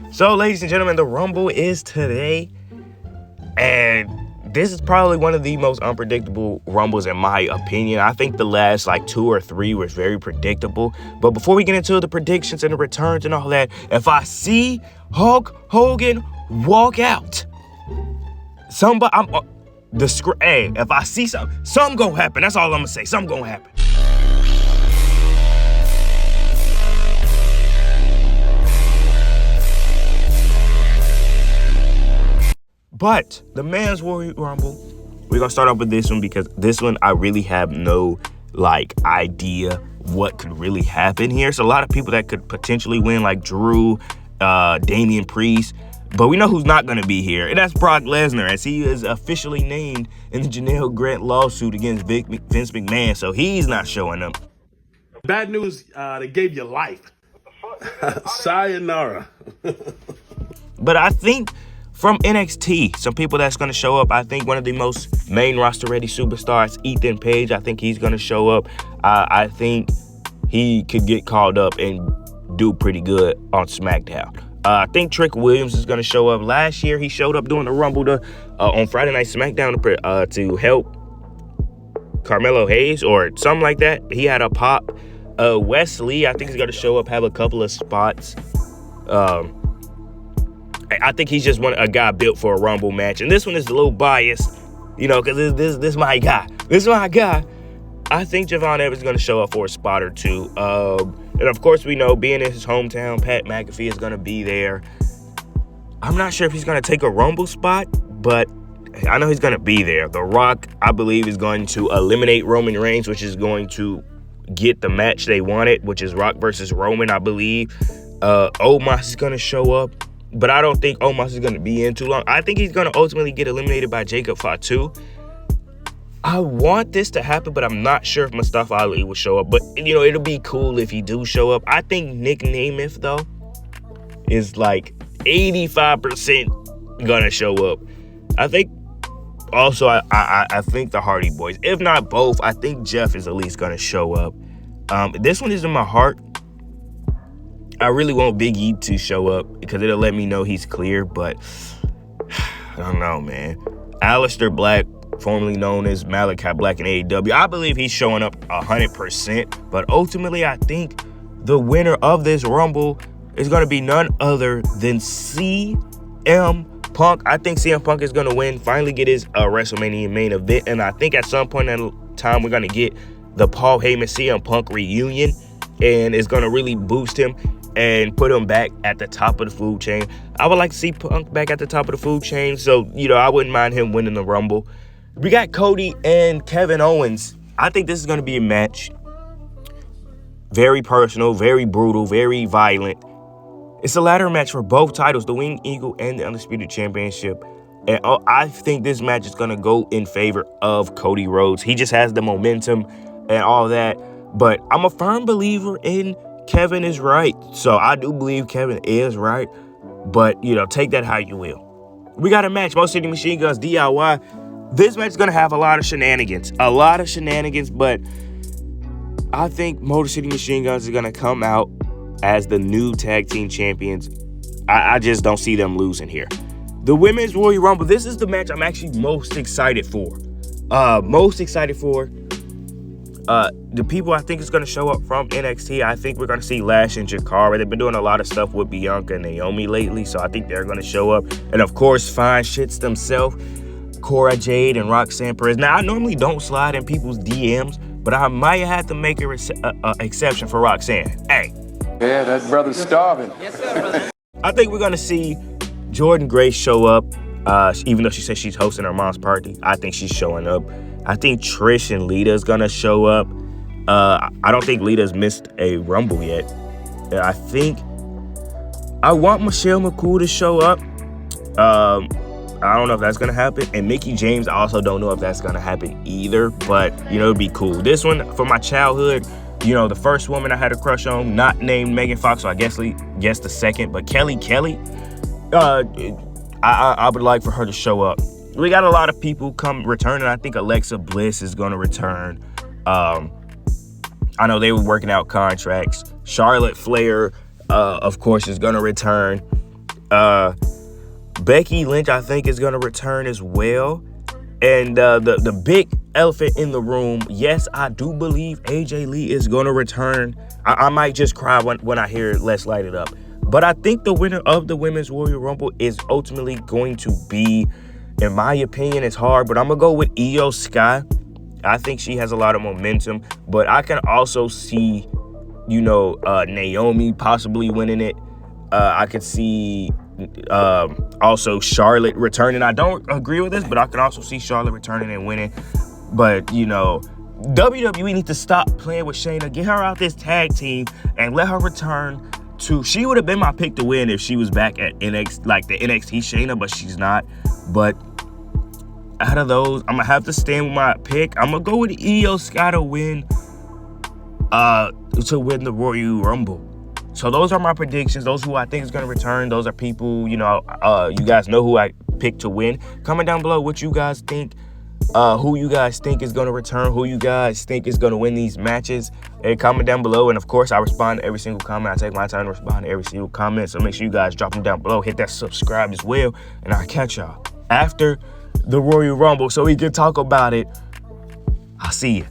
So, ladies and gentlemen, the Rumble is today, and this is probably one of the most unpredictable Rumbles in my opinion. I think the last 2 or 3 was very predictable. But before we get into the predictions and the returns and all that, if I see Hulk Hogan walk out, if I see something gonna happen. That's all I'm gonna say. Something gonna happen. But the Men's Royal Rumble, we're going to start off with this one because this one I really have no, idea what could really happen here. So a lot of people that could potentially win, like Drew, Damian Priest. But we know who's not going to be here, and that's Brock Lesnar, as he is officially named in the Janelle Grant lawsuit against Vince McMahon. So he's not showing up. Bad news, they gave you life. Sayonara. But I think from NXT, some people that's going to show up, I think one of the most main roster-ready superstars, Ethan Page, I think he's going to show up. I think he could get called up and do pretty good on SmackDown. I think Trick Williams is going to show up. Last year, he showed up during the Rumble on Friday Night SmackDown to help Carmelo Hayes or something like that. He had a pop. Wesley, I think he's going to show up, have a couple of spots. I think he's just a guy built for a Rumble match. And this one is a little biased, because this my guy. This is my guy. I think Javon Evans is going to show up for a spot or two. And, of course, we know being in his hometown, Pat McAfee is going to be there. I'm not sure if he's going to take a Rumble spot, but I know he's going to be there. The Rock, I believe, is going to eliminate Roman Reigns, which is going to get the match they wanted, which is Rock versus Roman, I believe. Omos is going to show up. But I don't think Omos is going to be in too long. I think he's going to ultimately get eliminated by Jacob Fatu. I want this to happen, but I'm not sure if Mustafa Ali will show up. But, it'll be cool if he do show up. I think Nick Nemeth, though, is 85% going to show up. I think also, I think the Hardy Boys, if not both, I think Jeff is at least going to show up. This one is in my heart. I really want Big E to show up because it'll let me know he's clear, but I don't know, man. Aleister Black, formerly known as Malachi Black in AEW, I believe he's showing up 100%, but ultimately I think the winner of this Rumble is going to be none other than CM Punk. I think CM Punk is going to win, finally get his WrestleMania main event, and I think at some point in time we're going to get the Paul Heyman CM Punk reunion, and it's going to really boost him and put him back at the top of the food chain. I would like to see Punk back at the top of the food chain, so, I wouldn't mind him winning the Rumble. We got Cody and Kevin Owens. I think this is going to be a match. Very personal, very brutal, very violent. It's a ladder match for both titles, the Winged Eagle and the Undisputed Championship. And I think this match is going to go in favor of Cody Rhodes. He just has the momentum and all that. But I'm a firm believer in Kevin is right. So I do believe Kevin is right. But, take that how you will. We got a match, Motor City Machine Guns DIY. This match is going to have a lot of shenanigans. But I think Motor City Machine Guns is going to come out as the new tag team champions. I just don't see them losing here. The Women's Royal Rumble. This is the match I'm actually most excited for. The people I think is going to show up from NXT, I think we're going to see Lash and Jakara. They've been doing a lot of stuff with Bianca and Naomi lately, so I think they're going to show up. And, of course, fine shits themselves, Cora Jade and Roxanne Perez. Now, I normally don't slide in people's DMs, but I might have to make an exception for Roxanne. Hey. Yeah, that brother's starving. Yes, sir, brother. I think we're going to see Jordan Grace show up, even though she says she's hosting her mom's party. I think she's showing up. I think Trish and Lita's going to show up. I don't think Lita's missed a Rumble yet. I want Michelle McCool to show up. I don't know if that's going to happen. And Mickie James, I also don't know if that's going to happen either. But, it'd be cool. This one, from my childhood, the first woman I had a crush on, not named Megan Fox, so I guess the second. But Kelly, I would like for her to show up. We got a lot of people returning. I think Alexa Bliss is going to return. I know they were working out contracts. Charlotte Flair, of course, is going to return. Becky Lynch, I think, is going to return as well. And the big elephant in the room, yes, I do believe AJ Lee is going to return. I might just cry when I hear Let's Light It Up. But I think the winner of the Women's Royal Rumble is ultimately going to be, in my opinion, it's hard, but I'm going to go with Io Sky. I think she has a lot of momentum, but I can also see, Naomi possibly winning it. I could see also Charlotte returning. I don't agree with this, but I can also see Charlotte returning and winning. But, WWE needs to stop playing with Shayna. Get her out this tag team and let her return to... She would have been my pick to win if she was back at NXT, like the NXT Shayna, but she's not. But out of those, I'm going to have to stand with my pick. I'm going to go with Io Sky to win the Royal Rumble. So those are my predictions. Those who I think is going to return. Those are people, you guys know who I picked to win. Comment down below what you guys think, who you guys think is going to return, who you guys think is going to win these matches. And comment down below. And, of course, I respond to every single comment. I take my time to respond to every single comment. So make sure you guys drop them down below. Hit that subscribe as well. And I'll catch y'all after the Royal Rumble so we can talk about it. I'll see you.